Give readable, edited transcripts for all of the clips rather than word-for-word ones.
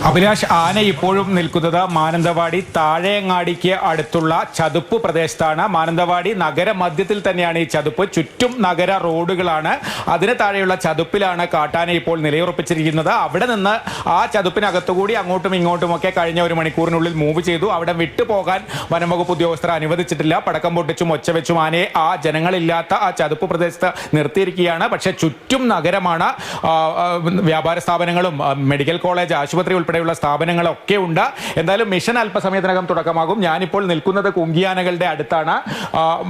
അഭിലാഷ്, ആന ഇപ്പോഴും നിൽക്കുന്നത് മാനന്തവാടി താഴെയങ്ങാടിക്ക് അടുത്തുള്ള ചതുപ്പ് പ്രദേശത്താണ്. മാനന്തവാടി നഗരമധ്യത്തിൽ തന്നെയാണ് ഈ ചതുപ്പ്. ചുറ്റും നഗര റോഡുകളാണ്. അതിന് താഴെയുള്ള ചതുപ്പിലാണ് കാട്ടാന ഇപ്പോൾ നിലയുറപ്പിച്ചിരിക്കുന്നത്. അവിടെ നിന്ന് ആ ചതുപ്പിനകത്തുകൂടി അങ്ങോട്ടും ഇങ്ങോട്ടുമൊക്കെ കഴിഞ്ഞ ഒരു മണിക്കൂറിനുള്ളിൽ മൂവ് ചെയ്തു. അവിടെ വിട്ടുപോകാൻ വനംവകുപ്പ് ഉദ്യോഗസ്ഥർ അനുവദിച്ചിട്ടില്ല. പടക്കം പൊട്ടിച്ചും ഒച്ചവെച്ചും ആനയെ ആ ജനങ്ങളില്ലാത്ത ആ ചതുപ്പ് പ്രദേശത്ത് നിർത്തിയിരിക്കുകയാണ്. പക്ഷേ ചുറ്റും നഗരമാണ്. വ്യാപാര സ്ഥാപനങ്ങളും മെഡിക്കൽ കോളേജ്, ആശുപത്രി ഉൾപ്പെടെയുള്ള സ്ഥാപനങ്ങളൊക്കെ ഉണ്ട്. എന്തായാലും മിഷൻ അല്പസമയത്തിനകം തുടക്കമാകും. ഞാനിപ്പോൾ നിൽക്കുന്നത് കുങ്കിയാനകളുടെ അടുത്താണ്.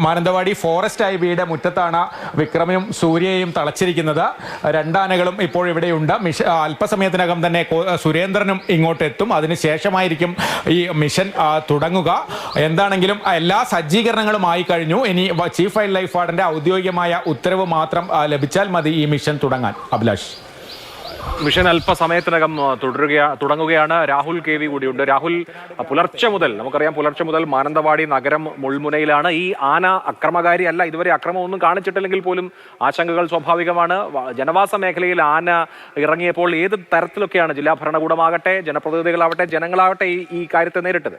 മാനന്തവാടി ഫോറസ്റ്റ് ഐബിയുടെ മുറ്റത്താണ് വിക്രമയും സൂര്യയും തളച്ചിരിക്കുന്നത്. രണ്ടാനകളും ഇപ്പോൾ ഇവിടെയുണ്ട്. അല്പസമയത്തിനകം തന്നെ സുരേന്ദ്രനും ഇങ്ങോട്ട് എത്തും. അതിനുശേഷമായിരിക്കും ഈ മിഷൻ തുടങ്ങുക. എന്താണെങ്കിലും എല്ലാ സജ്ജീകരണങ്ങളും ആയി കഴിഞ്ഞു. ഇനി ചീഫ് വൈൽഡ് ലൈഫ് വാർഡന്റെ ഔദ്യോഗികമായ ഉത്തരവ് മാത്രം ലഭിച്ചാൽ മതി ഈ മിഷൻ തുടങ്ങാൻ. അഭിലാഷ്, മിഷൻ അല്പസമയത്തിനകം തുടങ്ങുകയാണ്. രാഹുൽ കെ വി കൂടിയുണ്ട്. രാഹുൽ, പുലർച്ചെ മുതൽ മാനന്തവാടി നഗരം മുൾമുനയിലാണ്. ഈ ആന അക്രമകാരി അല്ല, ഇതുവരെ അക്രമമൊന്നും കാണിച്ചിട്ടില്ലെങ്കിൽ പോലും ആശങ്കകൾ സ്വാഭാവികമാണ്. ജനവാസ മേഖലയിൽ ആന ഇറങ്ങിയപ്പോൾ ഏത് തരത്തിലൊക്കെയാണ് ജില്ലാ ഭരണകൂടമാകട്ടെ, ജനപ്രതിനിധികളാവട്ടെ, ജനങ്ങളാവട്ടെ ഈ കാര്യത്തെ നേരിട്ടത്?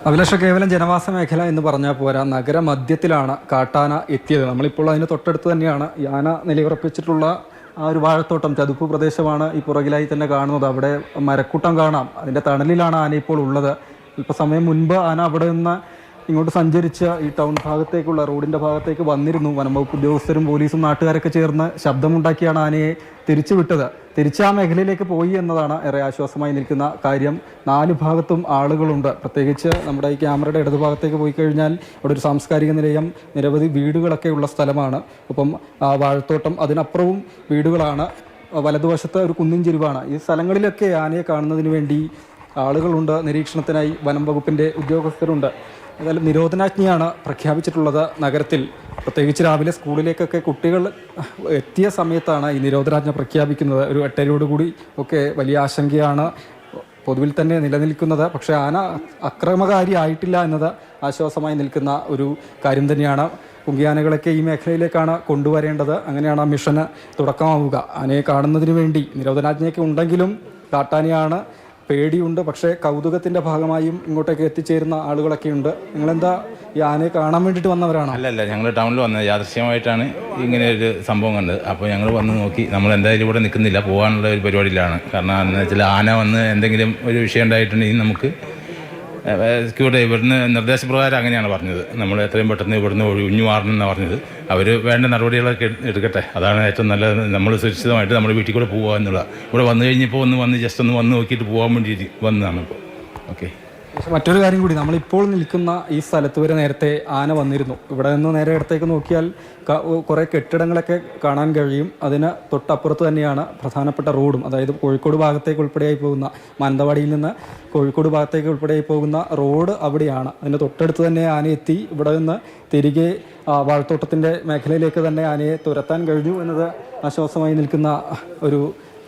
അഭിലാഷ, കേവലം ജനവാസ മേഖല എന്ന് പറഞ്ഞാൽ പോരാ, നഗരമധ്യത്തിലാണ് കാട്ടാന എത്തിയത്. നമ്മളിപ്പോൾ അതിന് തൊട്ടടുത്ത് തന്നെയാണ് ഈ ആന നിലയുറപ്പിച്ചിട്ടുള്ള ആ ഒരു വാഴത്തോട്ടം, ചതുപ്പ് പ്രദേശമാണ് ഈ പുറകിലായി തന്നെ കാണുന്നത്. അവിടെ മരക്കൂട്ടം കാണാം. അതിൻ്റെ തണലിലാണ് ആന ഇപ്പോൾ ഉള്ളത്. അല്പസമയം മുൻപ് ആന അവിടെ നിന്ന് ഇങ്ങോട്ട് സഞ്ചരിച്ച് ഈ ടൗൺ ഭാഗത്തേക്കുള്ള റോഡിൻ്റെ ഭാഗത്തേക്ക് വന്നിരുന്നു. വനംവകുപ്പ് ഉദ്യോഗസ്ഥരും പോലീസും നാട്ടുകാരൊക്കെ ചേർന്ന് ശബ്ദമുണ്ടാക്കിയാണ് ആനയെ തിരിച്ചു വിട്ടത്. തിരിച്ച് ആ മേഖലയിലേക്ക് പോയി എന്നതാണ് ഏറെ ആശ്വാസമായി നിൽക്കുന്ന കാര്യം. നാല് ഭാഗത്തും ആളുകളുണ്ട്. പ്രത്യേകിച്ച് നമ്മുടെ ഈ ക്യാമറയുടെ ഇടതുഭാഗത്തേക്ക് പോയി കഴിഞ്ഞാൽ അവിടെ ഒരു സാംസ്കാരിക നിലയം, നിരവധി വീടുകളൊക്കെ ഉള്ള സ്ഥലമാണ്. ഒപ്പം വാഴത്തോട്ടം, അതിനപ്പുറവും വീടുകളാണ്. വലതുവശത്ത് ഒരു കുന്നിൻ ചെരുവാണ്. ഈ സ്ഥലങ്ങളിലൊക്കെ ആനയെ കാണുന്നതിന് വേണ്ടി ആളുകളുണ്ട്. നിരീക്ഷണത്തിനായി വനം വകുപ്പിൻ്റെ ഉദ്യോഗസ്ഥരുണ്ട്. ഏതായാലും നിരോധനാജ്ഞയാണ് പ്രഖ്യാപിച്ചിട്ടുള്ളത് നഗരത്തിൽ. പ്രത്യേകിച്ച് രാവിലെ സ്കൂളിലേക്കൊക്കെ കുട്ടികൾ എത്തിയ സമയത്താണ് ഈ നിരോധനാജ്ഞ പ്രഖ്യാപിക്കുന്നത്. ഒരു 8:30 ഒക്കെ വലിയ ആശങ്കയാണ് പൊതുവിൽ തന്നെ നിലനിൽക്കുന്നത്. പക്ഷേ ആന അക്രമകാരി ആയിട്ടില്ല എന്നത് ആശ്വാസമായി നിൽക്കുന്ന ഒരു കാര്യം തന്നെയാണ്. കുങ്കിയാനകളൊക്കെ ഈ മേഖലയിലേക്കാണ് കൊണ്ടുവരേണ്ടത്. അങ്ങനെയാണ് ആ മിഷന് തുടക്കമാവുക. ആനയെ കാണുന്നതിന് വേണ്ടി നിരോധനാജ്ഞയൊക്കെ ഉണ്ടെങ്കിലും കാട്ടാനയാണ്, പേടിയുണ്ട്. പക്ഷേ കൗതുകത്തിൻ്റെ ഭാഗമായും ഇങ്ങോട്ടേക്ക് എത്തിച്ചേരുന്ന ആളുകളൊക്കെ ഉണ്ട്. നിങ്ങളെന്താ ഈ ആനയെ കാണാൻ വേണ്ടിയിട്ട് വന്നവരാണോ? അല്ലല്ല, ഞങ്ങൾ ടൗണിൽ വന്നത് യാദൃശ്യമായിട്ടാണ് ഇങ്ങനെ ഒരു സംഭവം കണ്ടത്. അപ്പോൾ ഞങ്ങൾ വന്ന് നോക്കി. നമ്മൾ എന്തായാലും ഇവിടെ നിൽക്കുന്നില്ല, പോകാനുള്ള ഒരു പരിപാടിയിലാണ്. കാരണം എന്ന് വെച്ചാൽ ആന വന്ന് എന്തെങ്കിലും ഒരു വിഷയം ഉണ്ടായിട്ടുണ്ടെങ്കിൽ നമുക്ക് ഇവിടെ ഇവിടുന്ന് നിർദ്ദേശപ്രകാരം അങ്ങനെയാണ് പറഞ്ഞത്. നമ്മൾ എത്രയും പെട്ടെന്ന് ഇവിടുന്ന് ഒഴിഞ്ഞു മാറണമെന്നാണ് പറഞ്ഞത്. അവർ വേണ്ട നടപടികളൊക്കെ എടുക്കട്ടെ, അതാണ് ഏറ്റവും നല്ലത്. നമ്മൾ സുരക്ഷിതമായിട്ട് നമ്മുടെ വീട്ടിൽ കൂടെ പോകുക എന്നുള്ള. ഇവിടെ വന്നു കഴിഞ്ഞപ്പോൾ ജസ്റ്റ് ഒന്ന് വന്ന് നോക്കിയിട്ട് പോകാൻ വേണ്ടിയിട്ട് വന്നതാണ് ഇപ്പോൾ. ഓക്കെ. മറ്റൊരു കാര്യം കൂടി, നമ്മളിപ്പോൾ നിൽക്കുന്ന ഈ സ്ഥലത്ത് വരെ നേരത്തെ ആന വന്നിരുന്നു. ഇവിടെ നിന്ന് നേരെ ഇടത്തേക്ക് നോക്കിയാൽ കുറേ കെട്ടിടങ്ങളൊക്കെ കാണാൻ കഴിയും. അതിന് തൊട്ടപ്പുറത്ത് തന്നെയാണ് പ്രധാനപ്പെട്ട റോഡും. അതായത് കോഴിക്കോട് ഭാഗത്തേക്ക് ഉൾപ്പെടെയായി പോകുന്ന, മാനന്തവാടിയിൽ നിന്ന് കോഴിക്കോട് ഭാഗത്തേക്ക് ഉൾപ്പെടെയായി പോകുന്ന റോഡ് അവിടെയാണ്. അതിന് തൊട്ടടുത്ത് തന്നെ ആന എത്തി. ഇവിടെ നിന്ന് തിരികെ വാഴത്തോട്ടത്തിൻ്റെ മേഖലയിലേക്ക് തന്നെ ആനയെ തുരത്താൻ കഴിഞ്ഞു എന്നത് ആശ്വാസമായി നിൽക്കുന്ന ഒരു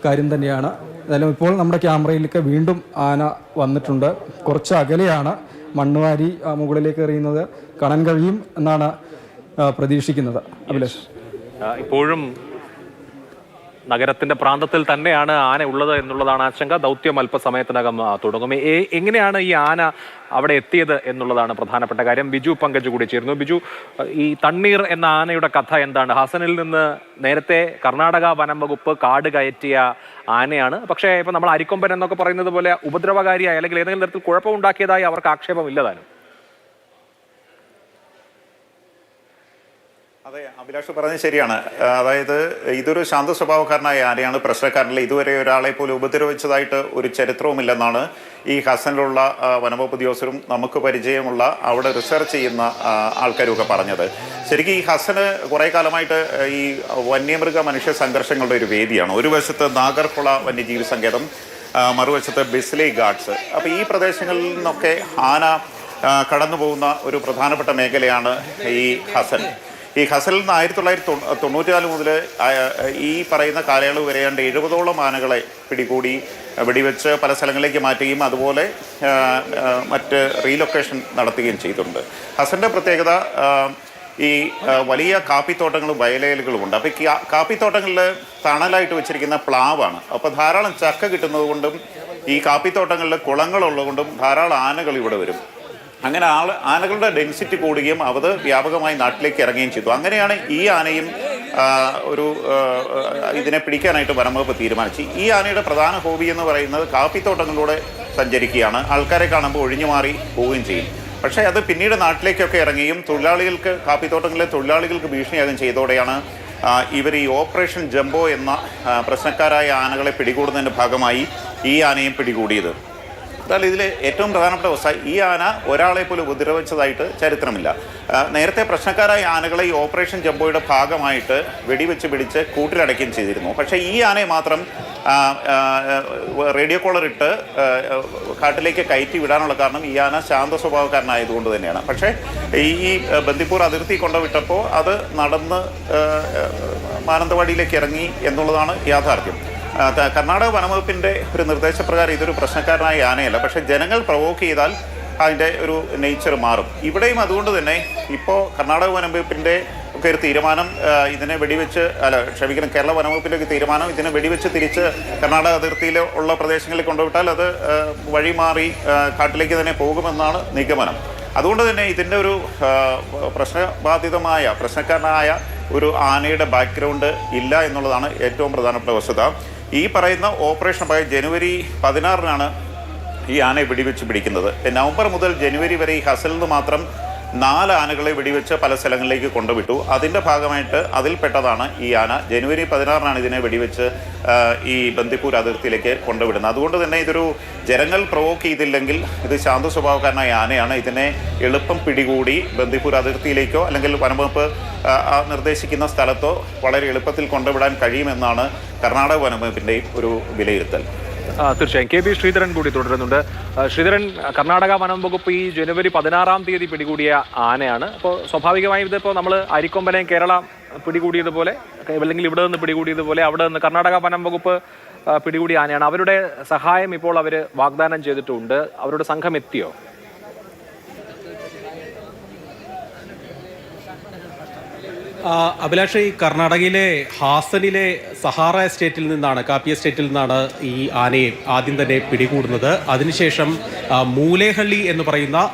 കാര്യം തന്നെയാണ്. എന്തായാലും ഇപ്പോൾ നമ്മുടെ ക്യാമറയിലേക്ക് വീണ്ടും ആന വന്നിട്ടുണ്ട്. കുറച്ച് അകലെയാണ്. മണ്ണുവാരി മുകളിലേക്ക് എറിയുന്നത് കാണാൻ കഴിയും എന്നാണ് പ്രതീക്ഷിക്കുന്നത്. അഭിലാഷ്, ഇപ്പോഴും നഗരത്തിന്റെ പ്രാന്തത്തിൽ തന്നെയാണ് ആന ഉള്ളത് എന്നുള്ളതാണ് ആശങ്ക. ദൗത്യം അല്പസമയത്തിനകം തുടങ്ങും. എങ്ങനെയാണ് ഈ ആന അവിടെ എത്തിയത് എന്നുള്ളതാണ് പ്രധാനപ്പെട്ട കാര്യം. ബിജു പങ്കജ് കൂടി ചേരുന്നു. ബിജു, ഈ തണ്ണീർ എന്ന ആനയുടെ കഥ എന്താണ്? ഹാസനിൽ നിന്ന് നേരത്തെ കർണാടക വനം വകുപ്പ് കാട് കയറ്റിയ ആനയാണ്. പക്ഷേ ഇപ്പം നമ്മൾ അരിക്കൊമ്പൻ എന്നൊക്കെ പറയുന്നത് പോലെ ഉപദ്രവകാരിയായി അല്ലെങ്കിൽ ഏതെങ്കിലും തരത്തിൽ കുഴപ്പമുണ്ടാക്കിയതായി അവർക്ക് ആക്ഷേപമില്ലതാനും. അതെ, അഭിലാഷ് പറഞ്ഞത് ശരിയാണ്. അതായത് ഇതൊരു ശാന്ത സ്വഭാവക്കാരനായ ആനയാണ്. പ്രശ്നക്കാരനിൽ ഇതുവരെ ഒരാളെ പോലും ഉപദ്രവിച്ചതായിട്ട് ഒരു ചരിത്രവുമില്ലെന്നാണ് ഈ ഹസനിലുള്ള വനംവകുപ്പ് ഉദ്യോഗസ്ഥരും നമുക്ക് പരിചയമുള്ള അവിടെ റിസർച്ച് ചെയ്യുന്ന ആൾക്കാരുമൊക്കെ പറഞ്ഞത്. ശരിക്കും ഈ ഹസന് കുറേ കാലമായിട്ട് ഈ വന്യമൃഗ മനുഷ്യ സംഘർഷങ്ങളുടെ ഒരു വേദിയാണ്. ഒരു വശത്ത് നാഗർഹുള വന്യജീവി സങ്കേതം, മറുവശത്ത് ബിസ്ലി ഗാർഡ്സ്. അപ്പോൾ ഈ പ്രദേശങ്ങളിൽ നിന്നൊക്കെ ആന കടന്നു പോകുന്ന ഒരു പ്രധാനപ്പെട്ട മേഖലയാണ് ഈ ഹസൻ. ഈ ഹസനിൽ നിന്ന് 1994 മുതൽ ഈ പറയുന്ന കാലയളവ് വരെ 70ഓളം ആനകളെ പിടികൂടി വെടിവെച്ച് പല സ്ഥലങ്ങളിലേക്ക് മാറ്റുകയും അതുപോലെ മറ്റ് റീലൊക്കേഷൻ നടത്തുകയും ചെയ്തിട്ടുണ്ട്. ഹസൻ്റെ പ്രത്യേകത ഈ വലിയ കാപ്പിത്തോട്ടങ്ങളും വയലേലുകളുമുണ്ട്. അപ്പോൾ ഈ കാപ്പിത്തോട്ടങ്ങളിൽ തണലായിട്ട് വെച്ചിരിക്കുന്ന പ്ലാവാണ്. അപ്പോൾ ധാരാളം ചക്ക കിട്ടുന്നത് കൊണ്ടും ഈ കാപ്പിത്തോട്ടങ്ങളിൽ കുളങ്ങളുള്ളതുകൊണ്ടും ധാരാളം ആനകൾ ഇവിടെ വരും. അങ്ങനെ ആനകളുടെ ഡെൻസിറ്റി കൂടുകയും അത് വ്യാപകമായി നാട്ടിലേക്ക് ഇറങ്ങുകയും ചെയ്തു. അങ്ങനെയാണ് ഈ ആനയും ഇതിനെ പിടിക്കാനായിട്ട് വനംവകുപ്പ് തീരുമാനിച്ചു. ഈ ആനയുടെ പ്രധാന ഹോബി എന്ന് പറയുന്നത് കാപ്പിത്തോട്ടങ്ങളിലൂടെ സഞ്ചരിക്കുകയാണ്. ആൾക്കാരെ കാണുമ്പോൾ ഒഴിഞ്ഞു മാറി പോവുകയും ചെയ്യും. പക്ഷേ അത് പിന്നീട് നാട്ടിലേക്കൊക്കെ ഇറങ്ങുകയും കാപ്പിത്തോട്ടങ്ങളിലെ തൊഴിലാളികൾക്ക് ഭീഷണിയാകുകയും ചെയ്തോടെയാണ് ഇവർ ഈ ഓപ്പറേഷൻ ജംബോ എന്ന പ്രശ്നക്കാരായ ആനകളെ പിടികൂടുന്നതിൻ്റെ ഭാഗമായി ഈ ആനയും പിടികൂടിയത്. എന്നാൽ ഇതിൽ ഏറ്റവും പ്രധാനപ്പെട്ട വസ്തുത, ഈ ആന ഒരാളെ പോലും ഉപദ്രവിച്ചതായിട്ട് ചരിത്രമില്ല. നേരത്തെ പ്രശ്നക്കാരായ ആനകളെ ഈ ഓപ്പറേഷൻ ജംബോയുടെ ഭാഗമായിട്ട് വെടിവെച്ച് പിടിച്ച് കൂട്ടിലടയ്ക്കുകയും ചെയ്തിരുന്നു. പക്ഷേ ഈ ആനയെ മാത്രം റേഡിയോ കോളർ ഇട്ട് കാട്ടിലേക്ക് കയറ്റി വിടാനുള്ള കാരണം ഈ ആന ശാന്ത സ്വഭാവക്കാരനായതുകൊണ്ട് തന്നെയാണ്. പക്ഷേ ഈ ബന്ദിപ്പൂർ അതിർത്തി കൊണ്ടുവിട്ടപ്പോൾ അത് നടന്ന് മാനന്തവാടിയിലേക്ക് ഇറങ്ങി എന്നുള്ളതാണ് യാഥാർത്ഥ്യം. കർണാടക വനംവകുപ്പിൻ്റെ ഒരു നിർദ്ദേശപ്രകാരം ഇതൊരു പ്രശ്നക്കാരനായ ആനയല്ല. പക്ഷേ ജനങ്ങൾ പ്രൊവോക്ക് ചെയ്താൽ അതിൻ്റെ ഒരു നേച്ചർ മാറും. ഇവിടെയും അതുകൊണ്ട് തന്നെ ഇപ്പോൾ കർണാടക വനംവകുപ്പിൻ്റെ ഒക്കെ ഒരു തീരുമാനം ഇതിനെ വെടിവെച്ച് കേരള വനംവകുപ്പിൻ്റെ ഒക്കെ തീരുമാനം ഇതിനെ വെടിവെച്ച് തിരിച്ച് കർണാടക അതിർത്തിയിൽ ഉള്ള പ്രദേശങ്ങളിൽ കൊണ്ടുവിട്ടാൽ അത് വഴിമാറി കാട്ടിലേക്ക് തന്നെ പോകുമെന്നാണ് നിഗമനം. അതുകൊണ്ട് തന്നെ ഇതിൻ്റെ ഒരു പ്രശ്നക്കാരനായ ഒരു ആനയുടെ ബാക്ക്ഗ്രൗണ്ട് ഇല്ല എന്നുള്ളതാണ് ഏറ്റവും പ്രധാനപ്പെട്ട വസ്തുത. ഈ പറയുന്ന ഓപ്പറേഷൻ ജനുവരി 16 ഈ ആനയെ വെടിവെച്ച് പിടിക്കുന്നത്. നവംബർ മുതൽ ജനുവരി വരെ ഈ ഹസലിൽ നിന്ന് മാത്രം 4 ആനകളെ വെടിവെച്ച് പല സ്ഥലങ്ങളിലേക്ക് കൊണ്ടുവിട്ടു. അതിൻ്റെ ഭാഗമായിട്ട് അതിൽപ്പെട്ടതാണ് ഈ ആന. ജനുവരി 16 ഇതിനെ വെടിവെച്ച് ഈ ബന്ദിപ്പൂർ അതിർത്തിയിലേക്ക് കൊണ്ടുവിടുന്നത്. അതുകൊണ്ട് തന്നെ ഇതൊരു ജനങ്ങൾ പ്രൊവോക്ക് ചെയ്തില്ലെങ്കിൽ ഇത് ശാന്ത സ്വഭാവക്കാരനായ ആനയാണ്. ഇതിനെ എളുപ്പം പിടികൂടി ബന്ദിപ്പൂർ അതിർത്തിയിലേക്കോ അല്ലെങ്കിൽ വനംവകുപ്പ് നിർദ്ദേശിക്കുന്ന സ്ഥലത്തോ വളരെ എളുപ്പത്തിൽ കൊണ്ടുവിടാൻ കഴിയുമെന്നാണ് കർണാടക വനംവകുപ്പിൻ്റെയും ഒരു വിലയിരുത്തൽ. തീർച്ചയായും കെ ബി ശ്രീധരൻ കൂടി തുടരുന്നുണ്ട്. ശ്രീധരൻ, കർണാടക വനം വകുപ്പ് ഈ ജനുവരി 16 പിടികൂടിയ ആനയാണ്. അപ്പോൾ സ്വാഭാവികമായും ഇതിപ്പോൾ നമ്മൾ അരിക്കൊമ്പനെയും കേരള പിടികൂടിയതുപോലെ അല്ലെങ്കിൽ ഇവിടെ നിന്ന് പിടികൂടിയതുപോലെ അവിടെ നിന്ന് കർണാടക വനം വകുപ്പ് പിടികൂടിയ ആനയാണ്. അവരുടെ സഹായം ഇപ്പോൾ അവർ വാഗ്ദാനം ചെയ്തിട്ടുണ്ട്. അവരുടെ സംഘം എത്തിയോ? അഭിലാഷ്, ഈ കർണാടകയിലെ ഹാസനിലെ സഹാറ എസ്റ്റേറ്റിൽ നിന്നാണ്, കാപ്പി എസ്റ്റേറ്റിൽ നിന്നാണ് ഈ ആനയെ ആദ്യം തന്നെ പിടികൂടുന്നത്. അതിനുശേഷം മൂലേഹള്ളി എന്ന് പറയുന്ന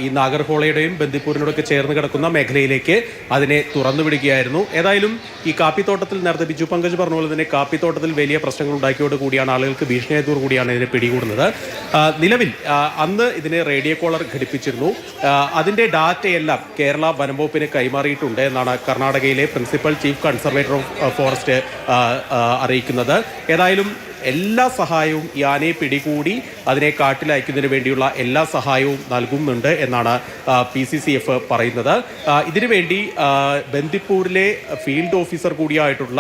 ഈ നാഗർഹോളയുടെയും ബന്ദിപ്പൂരിനോടൊക്കെ ചേർന്ന് കിടക്കുന്ന മേഖലയിലേക്ക് അതിനെ തുറന്നു വിടുകയായിരുന്നു. ഏതായാലും ഈ കാപ്പിത്തോട്ടത്തിൽ നേരത്തെ ബിജു പങ്കജ് പറഞ്ഞ പോലെ തന്നെ കാപ്പിത്തോട്ടത്തിൽ വലിയ പ്രശ്നങ്ങൾ ഉണ്ടാക്കിയോട് കൂടിയാണ്, ആളുകൾക്ക് ഭീഷണിയായതോടു കൂടിയാണ് ഇതിനെ പിടികൂടുന്നത്. നിലവിൽ അന്ന് ഇതിനെ റേഡിയോ കോളർ ഘടിപ്പിച്ചിരുന്നു. അതിൻ്റെ ഡാറ്റയെല്ലാം കേരള വനംവകുപ്പിന് കൈമാറിയിട്ടുണ്ട് എന്നാണ് കർണാടകയിലെ principal chief conservator of forest അറിയിക്കുന്നത്. ഏതായാലും എല്ലാ സഹായവും ഈ ആനയെ പിടികൂടി അതിനെ കാട്ടിലയക്കുന്നതിന് വേണ്ടിയുള്ള എല്ലാ സഹായവും നൽകുന്നുണ്ട് എന്നാണ് PCCF പറയുന്നത്. ഇതിനുവേണ്ടി ബന്ദിപ്പൂരിലെ ഫീൽഡ് ഓഫീസർ കൂടിയായിട്ടുള്ള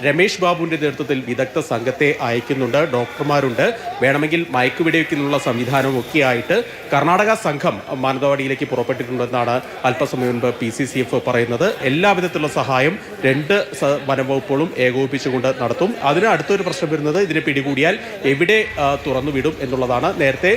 രമേഷ് ബാബുവിൻ്റെ നേതൃത്വത്തിൽ വിദഗ്ധ സംഘത്തെ അയക്കുന്നുണ്ട്. ഡോക്ടർമാരുണ്ട്. വേണമെങ്കിൽ മയക്കുവെടിവെക്കുന്നുള്ള സംവിധാനവും ഒക്കെ ആയിട്ട് കർണാടക സംഘം മാനന്തവാടിയിലേക്ക് പുറപ്പെട്ടിട്ടുണ്ടെന്നാണ് അല്പസമയം മുൻപ് PCCF പറയുന്നത്. എല്ലാവിധത്തിലുള്ള സഹായം 2 വനംവകുപ്പുകളും ഏകോപിപ്പിച്ചുകൊണ്ട് നടത്തും. അതിന് അടുത്തൊരു പ്രശ്നം വരുന്നത് ഇതിനെ പിടികൂടിയാൽ എവിടെ തുറന്നുവിടും എന്നുള്ളതാണ്. നേരത്തെ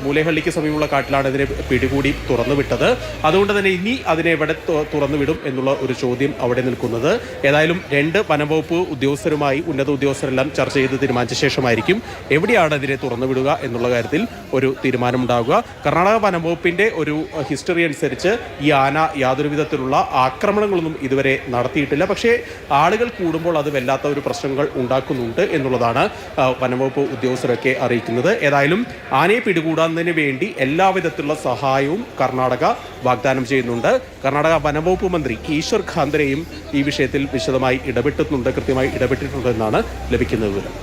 മൂലേഹള്ളിക്ക് സമീപമുള്ള കാട്ടിലാണ് ഇതിനെ പിടികൂടി തുറന്നുവിട്ടത്. അതുകൊണ്ട് തന്നെ ഇനി അതിനെ എവിടെ തുറന്നുവിടും എന്നുള്ള ഒരു ചോദ്യം അവിടെ നിൽക്കുന്നത്. ഏതായാലും 2 വനംവകുപ്പ് ഉദ്യോഗസ്ഥരുമായി ഉന്നത ഉദ്യോഗസ്ഥരെല്ലാം ചർച്ച ചെയ്ത് തീരുമാനിച്ച ശേഷമായിരിക്കും എവിടെയാണ് ഇതിനെ തുറന്നുവിടുക എന്നുള്ള കാര്യത്തിൽ ഒരു തീരുമാനമുണ്ടാകുക. കർണാടക വനംവകുപ്പിന്റെ ഒരു ഹിസ്റ്ററി അനുസരിച്ച് ഈ ആന യാതൊരു വിധത്തിലുള്ള ആക്രമണങ്ങളൊന്നും ഇതുവരെ നടത്തിയിട്ടില്ല. പക്ഷേ ആളുകൾ കൂടുമ്പോൾ അത് വല്ലാത്ത ഒരു പ്രശ്നങ്ങൾ ഉണ്ടാക്കുന്നുണ്ട് എന്നുള്ളതാണ് വനംവകുപ്പ് ഉദ്യോഗസ്ഥരൊക്കെ അറിയിക്കുന്നത്. ഏതായാലും ആനയെ പിടികൂടാന്നതിന് വേണ്ടി എല്ലാവിധത്തിലുള്ള സഹായവും കർണാടക വാഗ്ദാനം ചെയ്യുന്നുണ്ട്. കർണാടക വനംവകുപ്പ് മന്ത്രി ഈശ്വർ ഖാന്ദ്രെയും ഈ വിഷയത്തിൽ വിശദമായി കൃത്യമായി ഇടപെട്ടിട്ടുണ്ടെന്നാണ് ലഭിക്കുന്ന വിവരം.